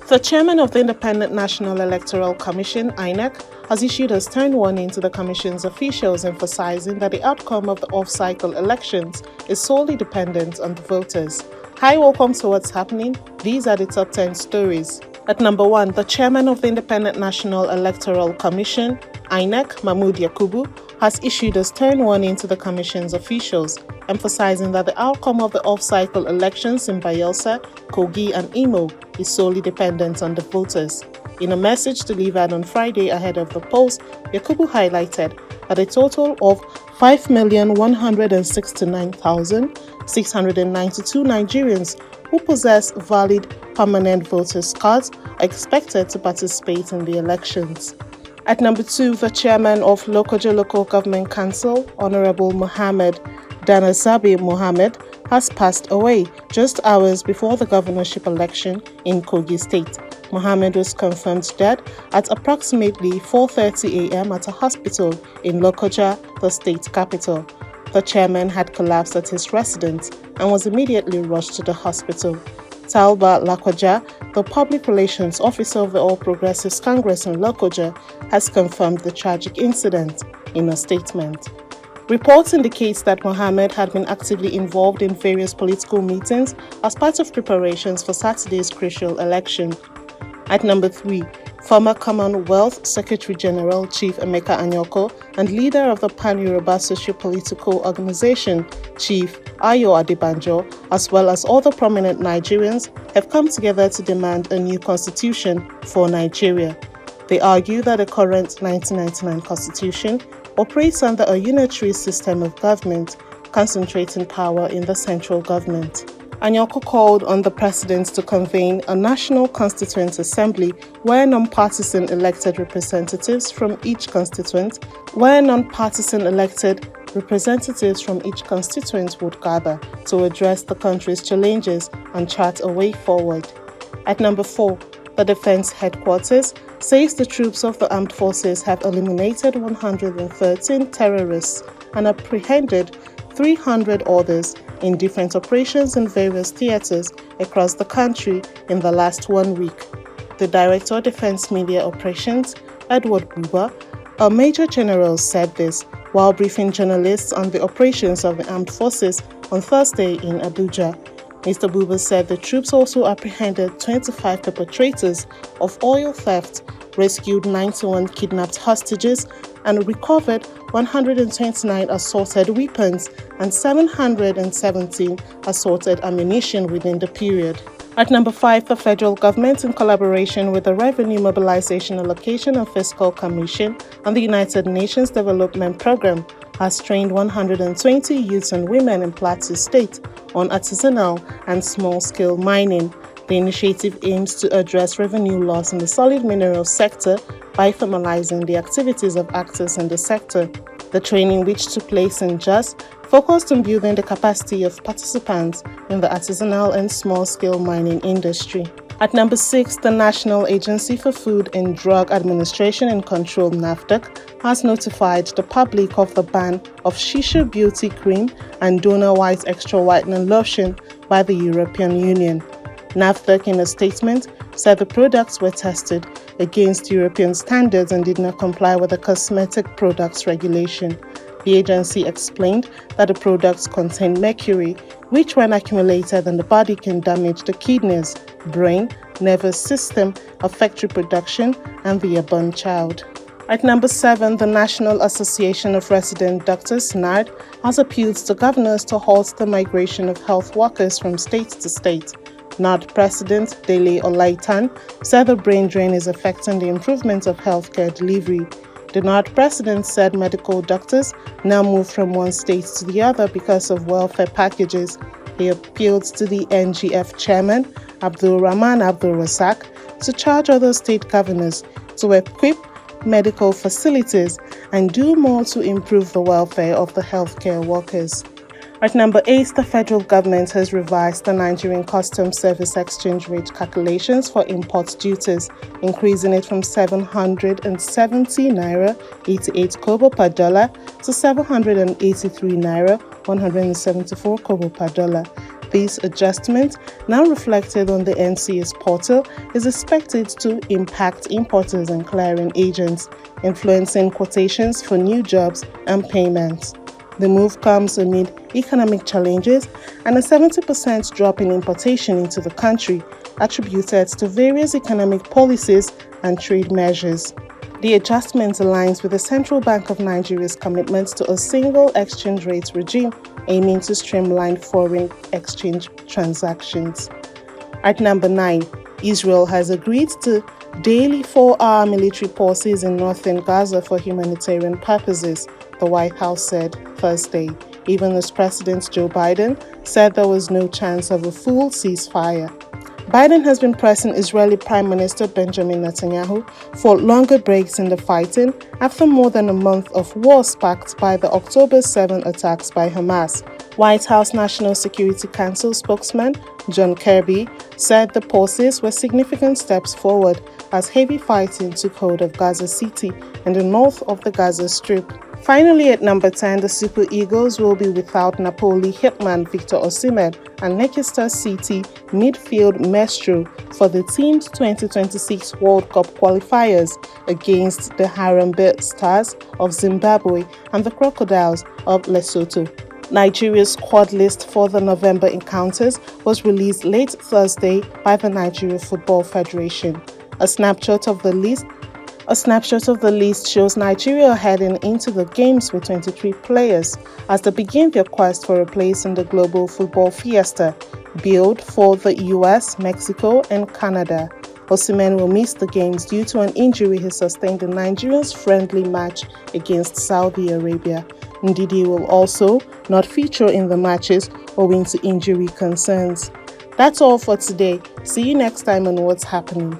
The chairman of the Independent National Electoral Commission, INEC, has issued a stern warning to the Commission's officials, emphasizing that the outcome of the off-cycle elections is solely dependent on the voters. Hi, welcome to What's Happening. These are the top 10 stories. At number 1, the chairman of the Independent National Electoral Commission, INEC, Mahmood Yakubu, has issued a stern warning to the Commission's officials, emphasizing that the outcome of the off-cycle elections in Bayelsa, Kogi, and Imo is solely dependent on the voters. In a message delivered on Friday ahead of the polls, Yakubu highlighted that a total of 5,169,692 Nigerians who possess valid permanent voters' cards are expected to participate in the elections. At number 2, the chairman of Lokoja Local Government Council, Honorable Mohammed Danazabe Mohammed, has passed away just hours before the governorship election in Kogi State. Mohammed was confirmed dead at approximately 4:30 a.m. at a hospital in Lokoja, the state capital. The chairman had collapsed at his residence and was immediately rushed to the hospital. Talba Lakwaja, the public relations officer of the All Progressives Congress in Lokoja, has confirmed the tragic incident in a statement. Reports indicate that Mohammed had been actively involved in various political meetings as part of preparations for Saturday's crucial election. At number 3, former Commonwealth Secretary General Chief Emeka Anyaoku and leader of the Pan-Yoruba Socio-Political Organization, Chief Adebanjo, as well as other prominent Nigerians, have come together to demand a new constitution for Nigeria. They argue that the current 1999 constitution operates under a unitary system of government, concentrating power in the central government. Anyaoku called on the president to convene a national constituent assembly where non-partisan elected representatives from each constituent would gather to address the country's challenges and chart a way forward. At number 4, the Defense Headquarters says the troops of the armed forces have eliminated 113 terrorists and apprehended 300 others in different operations in various theaters across the country in the last 1 week. The Director of Defense Media Operations, Edward Buba, a Major General, said this while briefing journalists on the operations of the armed forces on Thursday in Abuja. Mr. Buba said the troops also apprehended 25 perpetrators of oil theft, rescued 91 kidnapped hostages, and recovered 129 assaulted weapons and 717 assaulted ammunition within the period. At number 5, the federal government, in collaboration with the Revenue Mobilization Allocation and Fiscal Commission and the United Nations Development Programme, has trained 120 youths and women in Plateau State on artisanal and small-scale mining. The initiative aims to address revenue loss in the solid minerals sector by formalizing the activities of actors in the sector. The training, which took place in Jos, focused on building the capacity of participants in the artisanal and small-scale mining industry. At number 6, the National Agency for Food and Drug Administration and Control, Nafdac, has notified the public of the ban of Shisha Beauty Cream and Dona White Extra Whitening Lotion by the European Union. Nafdac, in a statement, said the products were tested against European standards and did not comply with the Cosmetic Products Regulation. The agency explained that the products contain mercury, which when accumulated in the body can damage the kidneys, brain, nervous system, affect reproduction, and the unborn child. At number 7, the National Association of Resident Doctors, NARD, has appealed to governors to halt the migration of health workers from state to state. NARD President Dele Olaitan said the brain drain is affecting the improvement of healthcare delivery. The NARD president said medical doctors now move from one state to the other because of welfare packages. He appealed to the NGF chairman, Abdul Rahman Abdul Razak, to charge other state governors to equip medical facilities and do more to improve the welfare of the healthcare workers. At number 8, the federal government has revised the Nigerian Customs Service exchange rate calculations for import duties, increasing it from 770 naira 88 kobo per dollar to 783 naira 174 kobo per dollar. This adjustment, now reflected on the NCA's portal, is expected to impact importers and clearing agents, influencing quotations for new jobs and payments. The move comes amid economic challenges and a 70% drop in importation into the country, attributed to various economic policies and trade measures. The adjustment aligns with the Central Bank of Nigeria's commitment to a single exchange rate regime aiming to streamline foreign exchange transactions. At number 9, Israel has agreed to daily 4-hour military pauses in northern Gaza for humanitarian purposes, the White House said Thursday, even as President Joe Biden said there was no chance of a full ceasefire. Biden has been pressing Israeli Prime Minister Benjamin Netanyahu for longer breaks in the fighting after more than a month of war sparked by the October 7 attacks by Hamas. White House National Security Council spokesman John Kirby said the pauses were significant steps forward as heavy fighting took hold of Gaza City and the north of the Gaza Strip. Finally, at number 10, the Super Eagles will be without Napoli hitman Victor Osimhen and Leicester City midfield maestro for the team's 2026 World Cup qualifiers against the Harambee Stars of Zimbabwe and the Crocodiles of Lesotho. Nigeria's squad list for the November encounters was released late Thursday by the Nigeria Football Federation. A snapshot of the list shows Nigeria heading into the games with 23 players as they begin their quest for a place in the global football fiesta, billed for the US, Mexico, and Canada. Osimhen will miss the games due to an injury he sustained in Nigeria's friendly match against Saudi Arabia. Ndidi will also not feature in the matches owing to injury concerns. That's all for today. See you next time on What's Happening.